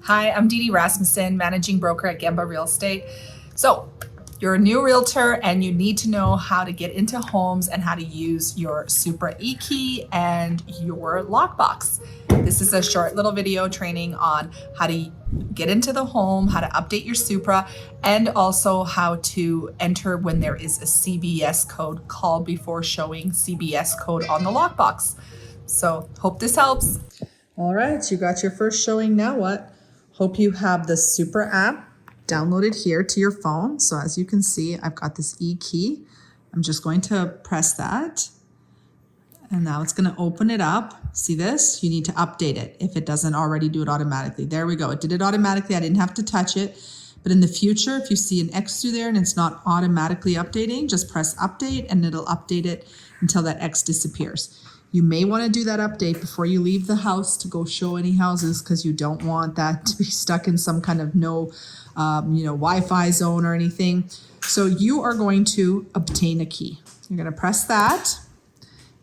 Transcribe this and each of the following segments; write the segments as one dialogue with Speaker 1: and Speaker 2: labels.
Speaker 1: Hi, I'm Dee Dee Rasmussen, managing broker at Gamba Real Estate. So you're a new realtor and you need to know how to get into homes and how to use your Supra eKey and your lockbox. This is a short little video training on how to get into the home, how to update your Supra, and also how to enter when there is a CBS code called before showing CBS code on the lockbox. So hope this helps. All right, you got your first showing. Now what? Hope you have the Supra app downloaded here to your phone. So as you can see, I've got this eKey. I'm just going to press that. And now it's going to open it up. See this? You need to update it if it doesn't already do it automatically. There we go. It did it automatically. I didn't have to touch it. But in the future, if you see an X through there and it's not automatically updating, just press update and it'll update it until that X disappears. You may want to do that update before you leave the house to go show any houses because you don't want that to be stuck in some kind of no Wi-Fi zone or anything. So you are going to obtain a key. You're going to press that.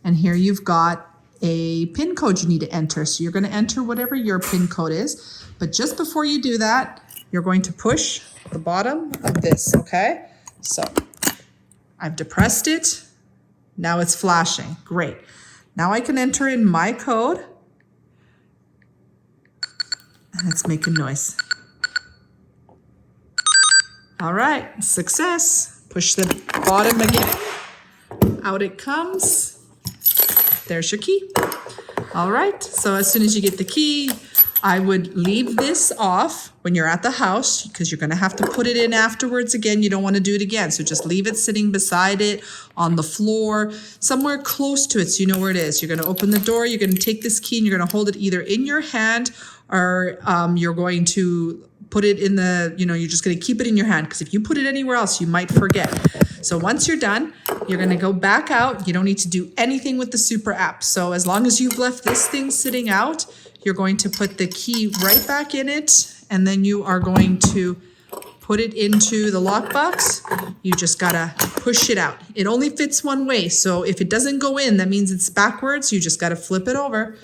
Speaker 1: And here you've got a PIN code you need to enter. So you're going to enter whatever your PIN code is. But just before you do that, you're going to push the bottom of this, okay? So I've depressed it. Now it's flashing. Great. Now I can enter in my code. And it's making noise. All right, success. Push the bottom again. Out it comes. There's your key. All right, so as soon as you get the key, I would leave this off when you're at the house because you're gonna have to put it in afterwards again. You don't wanna do it again. So just leave it sitting beside it on the floor, somewhere close to it so you know where it is. You're gonna open the door, you're gonna take this key and you're gonna hold it either in your hand or you're going to put it in the, you're just gonna keep it in your hand because if you put it anywhere else, you might forget. So once you're done, you're gonna go back out. You don't need to do anything with the Supra app. So as long as you've left this thing sitting out, you're going to put the key right back in it, and then you are going to put it into the lockbox. You just gotta push it out. It only fits one way, so if it doesn't go in, that means it's backwards. You just gotta flip it over.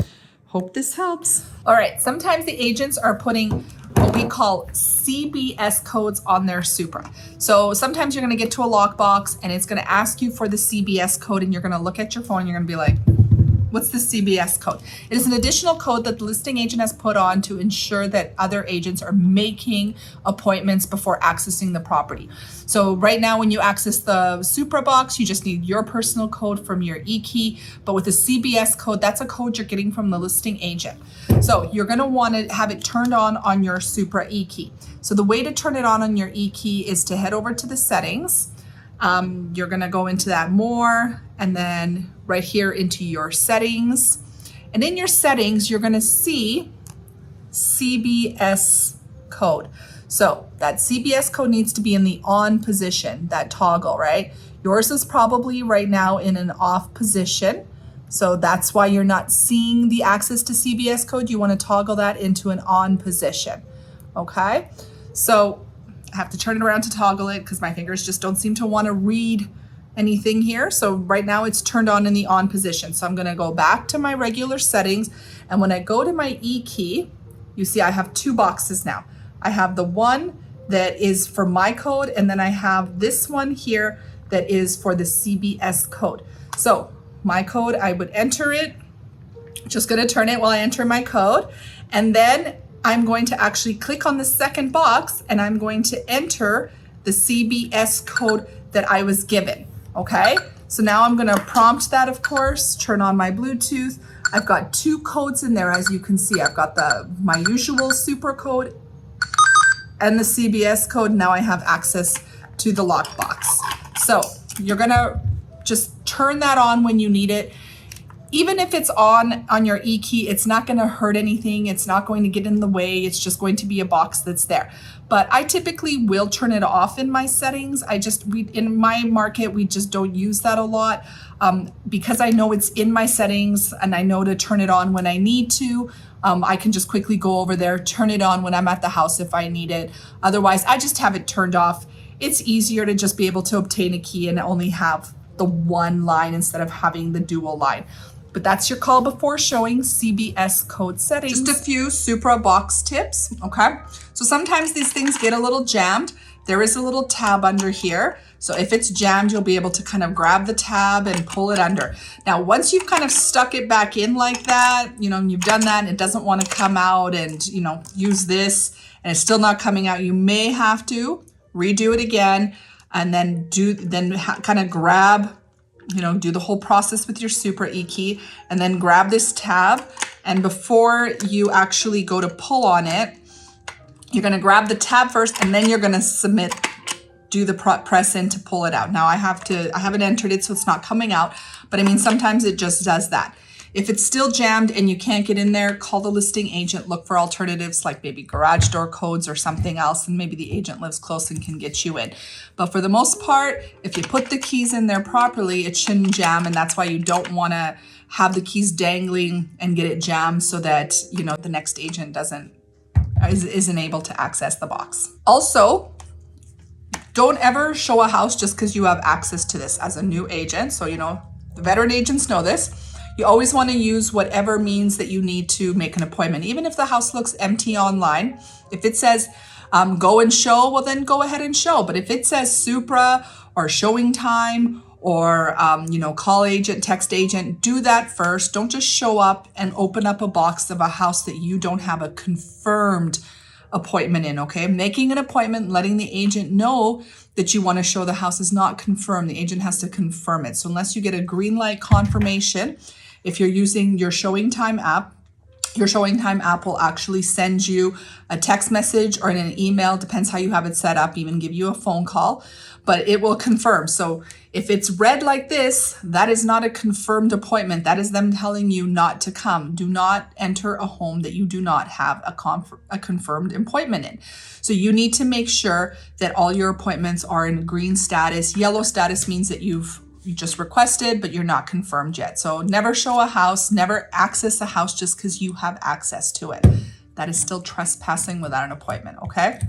Speaker 1: Hope this helps. All right, sometimes the agents are putting what we call CBS codes on their Supra. So sometimes you're gonna get to a lockbox and it's gonna ask you for the CBS code and you're gonna look at your phone and you're gonna be like, what's the CBS code? It is an additional code that the listing agent has put on to ensure that other agents are making appointments before accessing the property. So right now when you access the Supra box, you just need your personal code from your eKey, but with the CBS code, that's a code you're getting from the listing agent. So you're gonna wanna have it turned on your Supra eKey. So the way to turn it on your eKey is to head over to the settings. You're gonna go into that more and then right here into your settings. And in your settings, you're gonna see CBS code. So that CBS code needs to be in the on position, that toggle, right? Yours is probably right now in an off position. So that's why you're not seeing the access to CBS code. You wanna toggle that into an on position, okay? So I have to turn it around to toggle it because my fingers just don't seem to want to read anything here. So right now it's turned on in the on position. So I'm going to go back to my regular settings. And when I go to my eKey, you see I have two boxes now. I have the one that is for my code. And then I have this one here that is for the CBS code. So my code, I would enter it. Just going to turn it while I enter my code. And then I'm going to actually click on the second box and I'm going to enter the CBS code that I was given, okay? So now I'm gonna prompt that, of course, turn on my Bluetooth. I've got two codes in there, as you can see. I've got my usual Supra code and the CBS code. Now I have access to the lockbox. So you're gonna just turn that on when you need it. Even if it's on your eKey, it's not gonna hurt anything. It's not going to get in the way. It's just going to be a box that's there. But I typically will turn it off in my settings. In my market, we just don't use that a lot because I know it's in my settings and I know to turn it on when I need to. I can just quickly go over there, turn it on when I'm at the house if I need it. Otherwise, I just have it turned off. It's easier to just be able to obtain a key and only have the one line instead of having the dual line. But that's your call before showing CBS code settings. Just a few Supra box tips, okay? So sometimes these things get a little jammed. There is a little tab under here. So if it's jammed, you'll be able to kind of grab the tab and pull it under. Now, once you've kind of stuck it back in like that, you know, and you've done that and it doesn't want to come out and, you know, use this and it's still not coming out, you may have to redo it again and then kind of grab, you know, do the whole process with your Supra eKey and then grab this tab. And before you actually go to pull on it, you're going to grab the tab first and then you're going to do the press in to pull it out. Now I haven't entered it, so it's not coming out, but I mean, sometimes it just does that. If it's still jammed and you can't get in there, call the listing agent, look for alternatives like maybe garage door codes or something else, and maybe the agent lives close and can get you in. But for the most part, if you put the keys in there properly, it shouldn't jam, and that's why you don't want to have the keys dangling and get it jammed so that, you know, the next agent isn't able to access the box. Also, don't ever show a house just because you have access to this as a new agent. So, you know, the veteran agents know this. You always want to use whatever means that you need to make an appointment. Even if the house looks empty online, if it says go and show, well then go ahead and show. But if it says Supra or showing time or, you know, call agent, text agent, do that first. Don't just show up and open up a box of a house that you don't have a confirmed appointment in, okay? Making an appointment, letting the agent know that you want to show the house is not confirmed. The agent has to confirm it. So unless you get a green light confirmation, if you're using your Showing Time app, your Showing Time app will actually send you a text message or an email, depends how you have it set up, even give you a phone call, but it will confirm. So if it's red like this, that is not a confirmed appointment. That is them telling you not to come. Do not enter a home that you do not have a confirmed appointment in. So you need to make sure that all your appointments are in green status. Yellow status means that you just requested, but you're not confirmed yet. So never show a house, never access a house just because you have access to it. That is still trespassing without an appointment, okay?